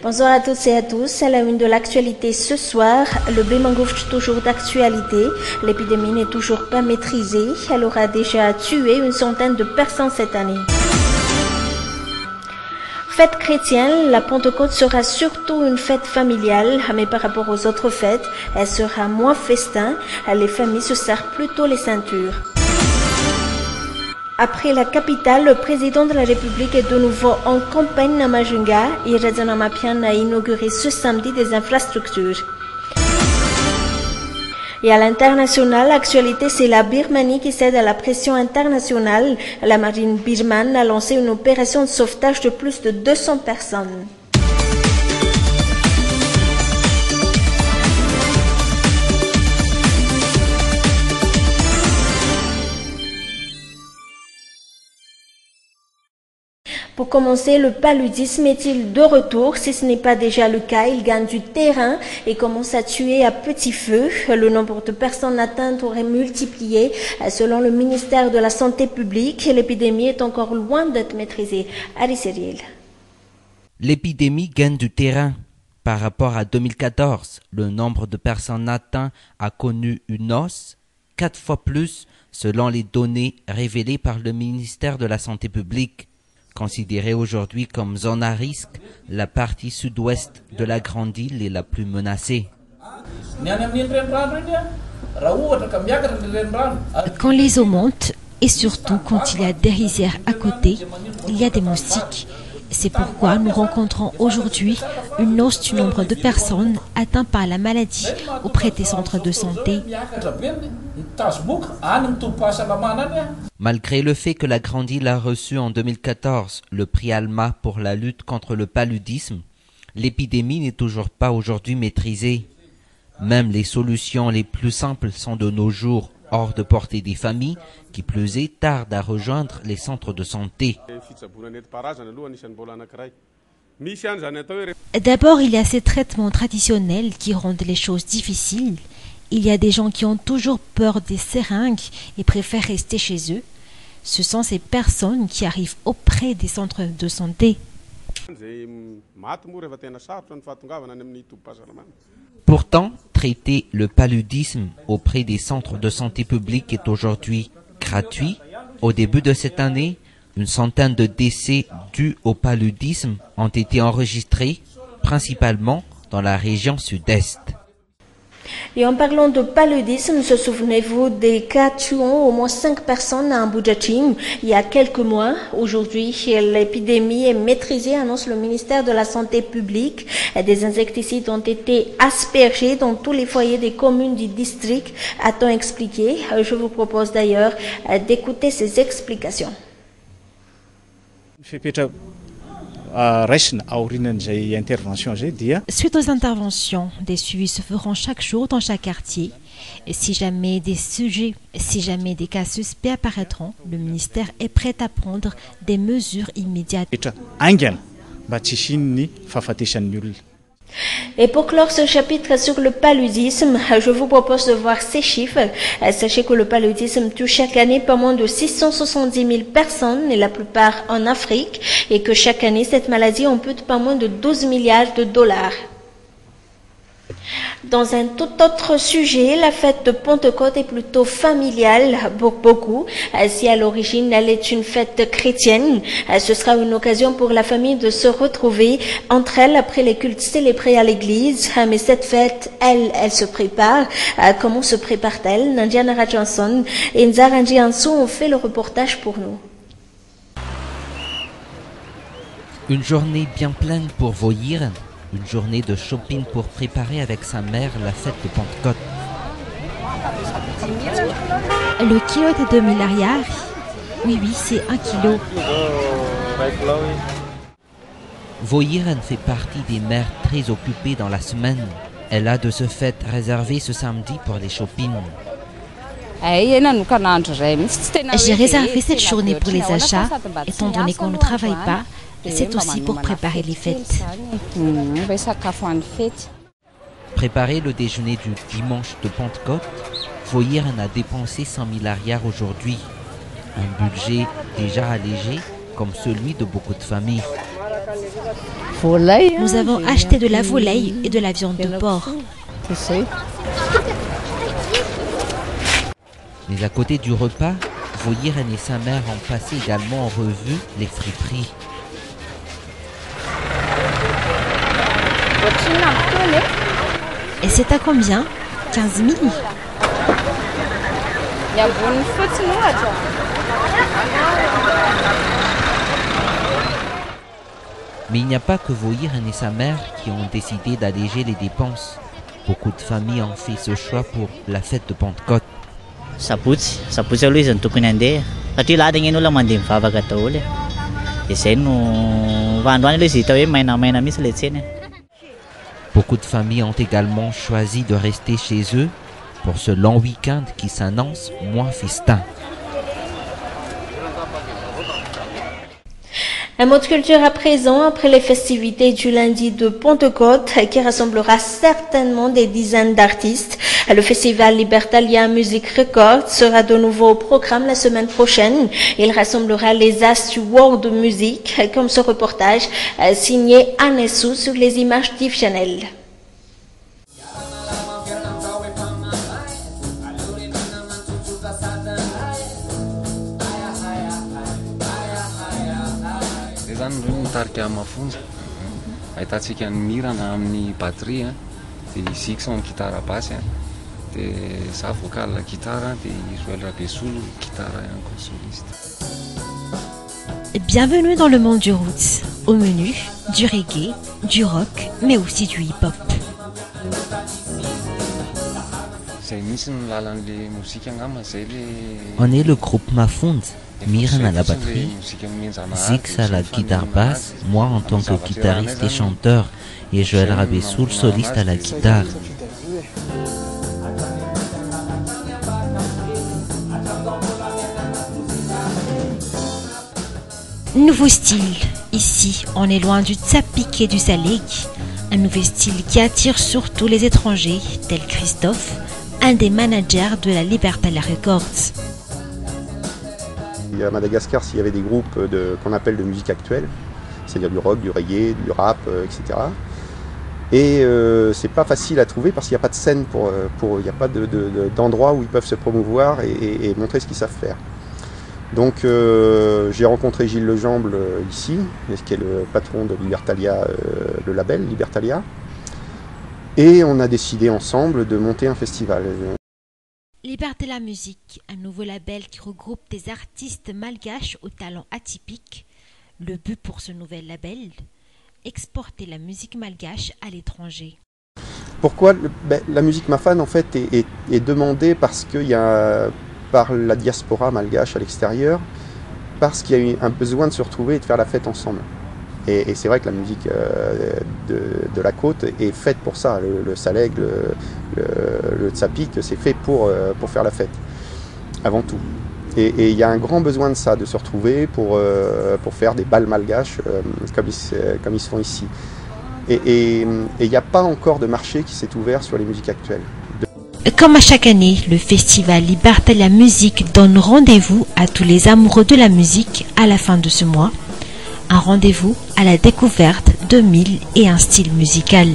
Bonsoir à toutes et à tous. À la une de l'actualité ce soir, le blé mangoufle toujours d'actualité. L'épidémie n'est toujours pas maîtrisée. Elle aura déjà tué une centaine de personnes cette année. Fête chrétienne, la Pentecôte sera surtout une fête familiale, mais par rapport aux autres fêtes, elle sera moins festin. Les familles se serrent plutôt les ceintures. Après la capitale, le président de la République est de nouveau en campagne à Majunga et Radzana Mapian a inauguré ce samedi des infrastructures. Et à l'international, l'actualité, c'est la Birmanie qui cède à la pression internationale. La marine birmane a lancé une opération de sauvetage de plus de 200 personnes. Pour commencer, le paludisme est-il de retour? Si ce n'est pas déjà le cas, il gagne du terrain et commence à tuer à petit feu. Le nombre de personnes atteintes aurait multiplié. Selon le ministère de la Santé publique, l'épidémie est encore loin d'être maîtrisée. Ari Cyril. L'épidémie gagne du terrain. Par rapport à 2014, le nombre de personnes atteintes a connu une hausse, 4 fois plus selon les données révélées par le ministère de la Santé publique. Considérée aujourd'hui comme zone à risque, la partie sud-ouest de la grande île est la plus menacée. Quand les eaux montent, et surtout quand il y a des rizières à côté, il y a des moustiques. C'est pourquoi nous rencontrons aujourd'hui une hausse du nombre de personnes atteintes par la maladie auprès des centres de santé. Malgré le fait que la Grande Île a reçu en 2014 le prix Alma pour la lutte contre le paludisme, l'épidémie n'est toujours pas aujourd'hui maîtrisée. Même les solutions les plus simples sont de nos jours hors de portée des familles, qui plus est tardent à rejoindre les centres de santé. D'abord, il y a ces traitements traditionnels qui rendent les choses difficiles. Il y a des gens qui ont toujours peur des seringues et préfèrent rester chez eux. Ce sont ces personnes qui arrivent auprès des centres de santé. Pourtant, traiter le paludisme auprès des centres de santé publics est aujourd'hui gratuit. Au début de cette année, une centaine de décès dus au paludisme ont été enregistrés, principalement dans la région sud-est. Et en parlant de paludisme, se souvenez-vous des cas tuant au moins 5 personnes à Ambujachim il y a quelques mois? Aujourd'hui, l'épidémie est maîtrisée, annonce le ministère de la Santé publique. Des insecticides ont été aspergés dans tous les foyers des communes du district, a-t-on expliqué. Je vous propose d'ailleurs d'écouter ces explications. Suite aux interventions, des suivis se feront chaque jour dans chaque quartier. Et si jamais des cas suspects apparaîtront, le ministère est prêt à prendre des mesures immédiates. Et pour clore ce chapitre sur le paludisme, je vous propose de voir ces chiffres. Sachez que le paludisme tue chaque année pas moins de 670 000 personnes, et la plupart en Afrique, et que chaque année, cette maladie ampute pas moins de 12 milliards de dollars. Dans un tout autre sujet, la fête de Pentecôte est plutôt familiale pour beaucoup. Si à l'origine elle est une fête chrétienne, ce sera une occasion pour la famille de se retrouver entre elles après les cultes célébrés à l'église. Mais cette fête, elle se prépare. Comment se prépare-t-elle? Nandiana Rajanson et Nzaranji Anso ont fait le reportage pour nous. Une journée bien pleine pour Voyir. Une journée de shopping pour préparer avec sa mère la fête de Pentecôte. Le kilo est de 2000 ariars. Oui, c'est 1 kilo. Voyiren fait partie des mères très occupées dans la semaine. Elle a de ce fait réservé ce samedi pour les shopping. J'ai réservé cette journée pour les achats, étant donné qu'on ne travaille pas. C'est aussi pour préparer les fêtes. Préparer le déjeuner du dimanche de Pentecôte, Voyiren a dépensé 100 000 ariars aujourd'hui. Un budget déjà allégé, comme celui de beaucoup de familles. Nous avons acheté de la volaille et de la viande de porc. Mais à côté du repas, Voyiren et sa mère ont passé également en revue les friperies. Et c'est à combien? 15 000? Mais il n'y a pas que Voyiren et sa mère qui ont décidé d'alléger les dépenses. Beaucoup de familles ont fait ce choix pour la fête de Pentecôte. Saputsy aloha izy ny tokony handeha satria lahady ny olona mandeha mivavaka daholo dia izay no androany aloha izy hita hoe mainamaina mihitsy ilay tsena. Beaucoup de familles ont également choisi de rester chez eux pour ce long week-end qui s'annonce moins festin. Un mot de culture à présent, après les festivités du lundi de Pentecôte, qui rassemblera certainement des dizaines d'artistes. Le festival Libertalia Music Records sera de nouveau au programme la semaine prochaine. Il rassemblera les as du world music, comme ce reportage signé Anessou sur les images d'Yves Chanel. Mitarika mafonja ahitantsika ny mirana amin'ny batterie dia Zix ny gitara basse dia za vocal guitare dia Joël Rabesolo guitare en soliste. Bienvenue dans le monde du roots. Au menu, du reggae, du rock, mais aussi du hip-hop. On est le groupe Mafund. Miran à la batterie, Zix à la guitare basse, moi en tant que guitariste et chanteur, et Joël Rabessoul, soliste à la guitare. Nouveau style. Ici, on est loin du tsapik et du saleg. Un nouveau style qui attire surtout les étrangers, tel Christophe, un des managers de la Libertalia Records. À Madagascar, s'il y avait des groupes qu'on appelle de musique actuelle, c'est-à-dire du rock, du reggae, du rap, etc. Et c'est pas facile à trouver parce qu'il n'y a pas de scène, il n'y a pas d'endroit où ils peuvent se promouvoir et montrer ce qu'ils savent faire. Donc j'ai rencontré Gilles Lejamble ici, qui est le patron de Libertalia, le label Libertalia, et on a décidé ensemble de monter un festival. Libertalia Music, un nouveau label qui regroupe des artistes malgaches aux talents atypiques. Le but pour ce nouvel label, exporter la musique malgache à l'étranger. Pourquoi la musique mafane en fait est demandée parce qu'il y a par la diaspora malgache à l'extérieur, parce qu'il y a eu un besoin de se retrouver et de faire la fête ensemble. Et c'est vrai que la musique de la côte est faite pour ça. Le saleg, le tsapik, c'est fait pour faire la fête, avant tout. Et il y a un grand besoin de ça, de se retrouver pour faire des bals malgaches comme ils se font ici. Et il n'y a pas encore de marché qui s'est ouvert sur les musiques actuelles. Comme à chaque année, le festival Libertalia Music donne rendez-vous à tous les amoureux de la musique à la fin de ce mois. Un rendez-vous à la découverte de 1001 styles musical.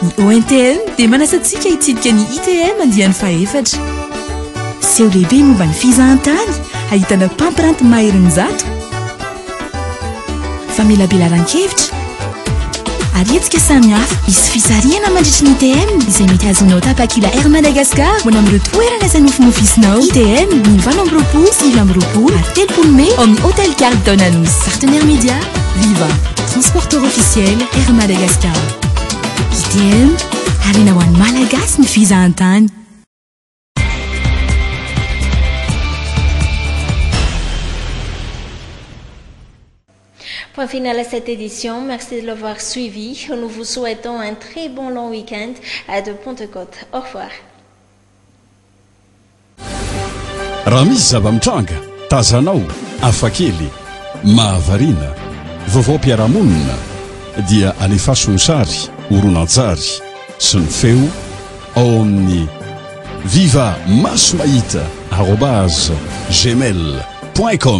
Ny ONTM dia manasantsika hitsidika ny ITM andiany faefatra. Seho lehibe momba ny fizahantany ahitana pampiranty maherin'ny zato. Famelabelaran-kevitra ary hetsika samihafa misy fisarihana mandritra ny ITM izay mety azonao tapakila Air Madagascar mbola amin'ireo toerana izay nofinofisinao. ITM ny 20 sy 20 ary 3 Mai ao amin'ny Hôtel Carlton Anous. Partenaire média Viva, transporteur officiel Air Madagascar. ITM harena ho an'ny malagasy ny fizahantany. Point final à cette édition. Merci de l'avoir suivi. Nous vous souhaitons un très bon long week-end de Pentecôte. Au revoir. Raha misy zava-mitranga, tazanao, afakely, mahavarina, vaovao-piarahamonina, dia alefaso ny sary, horonan-tsary, sy ny feo ao amin'ny viva maso mahita @gmail.com